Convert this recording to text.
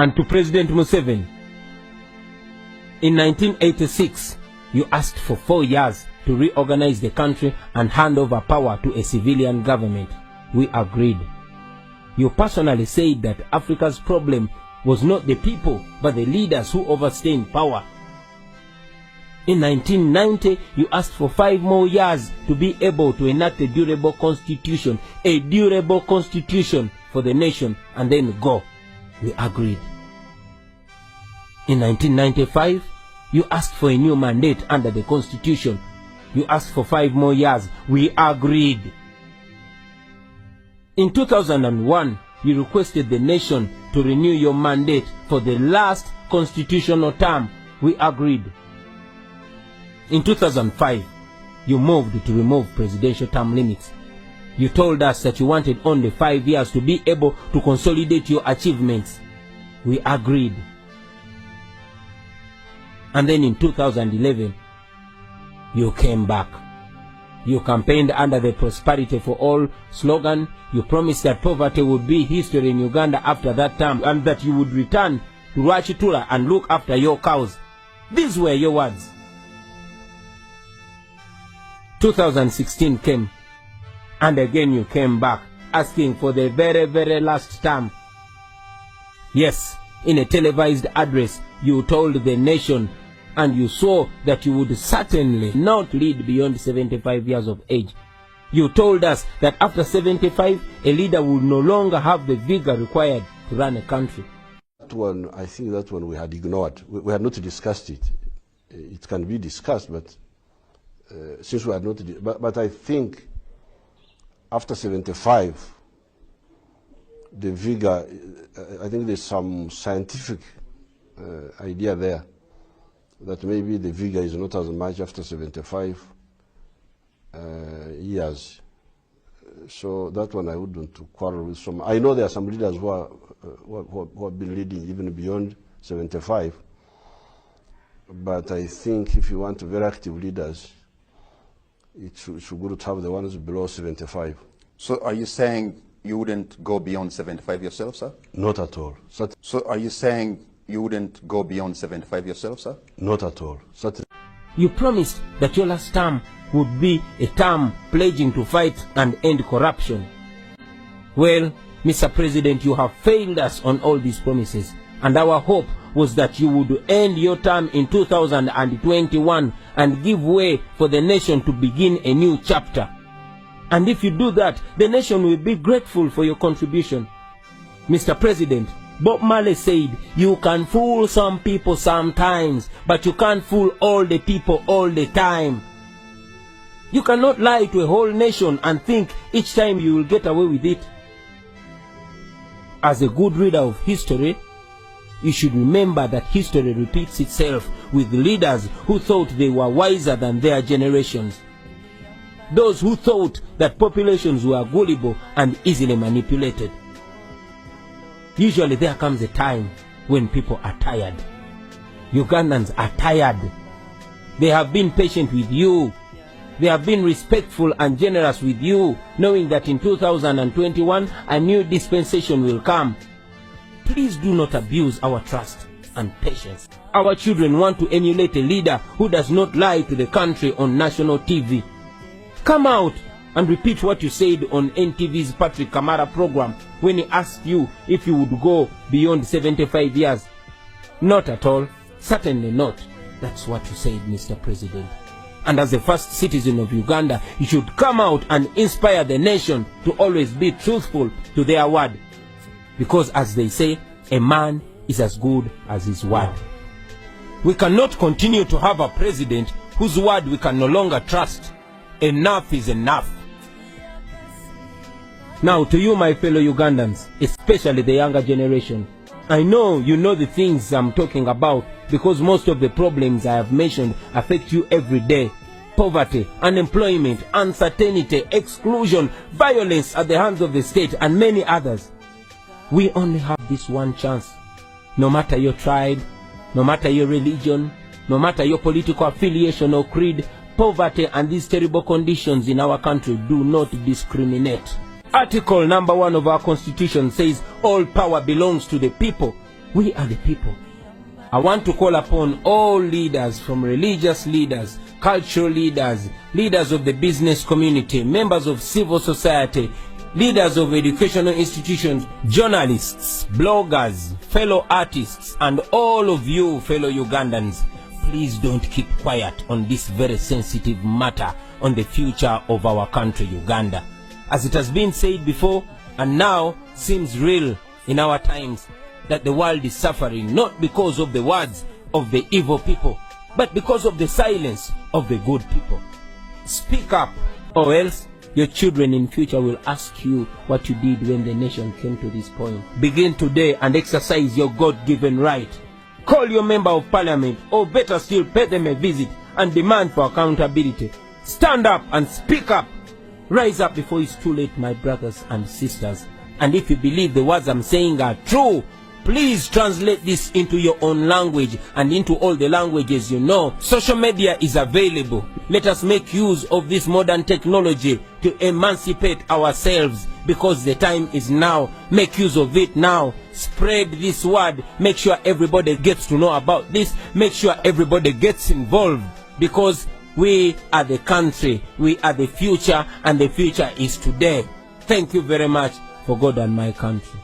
And to President Museveni, in 1986, you asked for 4 years to reorganize the country and hand over power to a civilian government. We agreed. You personally said that Africa's problem was not the people, but the leaders who overstay in power. In 1990, you asked for 5 more years to be able to enact a durable constitution for the nation, and then go. We agreed. In 1995, you asked for a new mandate under the constitution. You asked for 5 more years. We agreed. In 2001, you requested the nation to renew your mandate for the last constitutional term. We agreed. In 2005, you moved to remove presidential term limits. You told us that you wanted only 5 years to be able to consolidate your achievements. We agreed. And then in 2011, you came back. You campaigned under the Prosperity for All slogan. You promised that poverty would be history in Uganda after that term, and that you would return to Rwachitula and look after your cows. These were your words. 2016 came, and again you came back, asking for the very, very last term. Yes, in a televised address, you told the nation, and you swore that you would certainly not lead beyond 75 years of age. You told us that after 75, a leader would no longer have the vigor required to run a country. That one, I think that one we had ignored. We had not discussed it. It can be discussed, but since we had not, but I think after 75, the vigor, I think there's some scientific idea there that maybe the vigor is not as much after 75 years. So that one I wouldn't quarrel with some. I know there are some leaders who have been leading even beyond 75, but I think if you want very active leaders, it should good to have the ones below 75. So are you saying you wouldn't go beyond 75 yourself, sir? Not at all. So are you saying you wouldn't go beyond 75 yourself, sir? Not at all. You promised that your last term would be a term pledging to fight and end corruption. Well, Mr. President, you have failed us on all these promises, and our hope was that you would end your term in 2021 and give way for the nation to begin a new chapter. And if you do that, the nation will be grateful for your contribution. Mr. President, Bob Marley said, you can fool some people sometimes, but you can't fool all the people all the time. You cannot lie to a whole nation and think each time you will get away with it. As a good reader of history, you should remember that history repeats itself with leaders who thought they were wiser than their generations. Those who thought that populations were gullible and easily manipulated. Usually there comes a time when people are tired. Ugandans are tired. They have been patient with you. They have been respectful and generous with you, knowing that in 2021 a new dispensation will come. Please do not abuse our trust and patience. Our children want to emulate a leader who does not lie to the country on national TV. Come out and repeat what you said on NTV's Patrick Kamara program when he asked you if you would go beyond 75 years. Not at all. Certainly not. That's what you said, Mr. President. And as the first citizen of Uganda, you should come out and inspire the nation to always be truthful to their word. Because as they say, a man is as good as his word. We cannot continue to have a president whose word we can no longer trust. Enough is enough. Now to you, my fellow Ugandans, especially the younger generation, I know you know the things I'm talking about because most of the problems I have mentioned affect you every day. Poverty, unemployment, uncertainty, exclusion, violence at the hands of the state, and many others. We only have this one chance. No matter your tribe, no matter your religion, no matter your political affiliation or creed, poverty and these terrible conditions in our country do not discriminate. Article number 1 of our Constitution says all power belongs to the people. We are the people. I want to call upon all leaders, from religious leaders, cultural leaders, leaders of the business community, members of civil society, leaders of educational institutions, journalists, bloggers, fellow artists, and all of you fellow Ugandans. Please don't keep quiet on this very sensitive matter on the future of our country, Uganda. As it has been said before, and now seems real in our times, that the world is suffering not because of the words of the evil people, but because of the silence of the good people. Speak up, or else your children in future will ask you what you did when the nation came to this point. Begin today and exercise your God-given right. Call your member of parliament, or better still, pay them a visit and demand for accountability. Stand up and speak up. Rise up before it's too late, my brothers and sisters. And if you believe the words I'm saying are true, please translate this into your own language and into all the languages you know. Social media is available. Let us make use of this modern technology to emancipate ourselves, because the time is now. Make use of it now. Spread this word. Make sure everybody gets to know about this. Make sure everybody gets involved, because we are the country. We are the future, and the future is today. Thank you very much. For God and my country.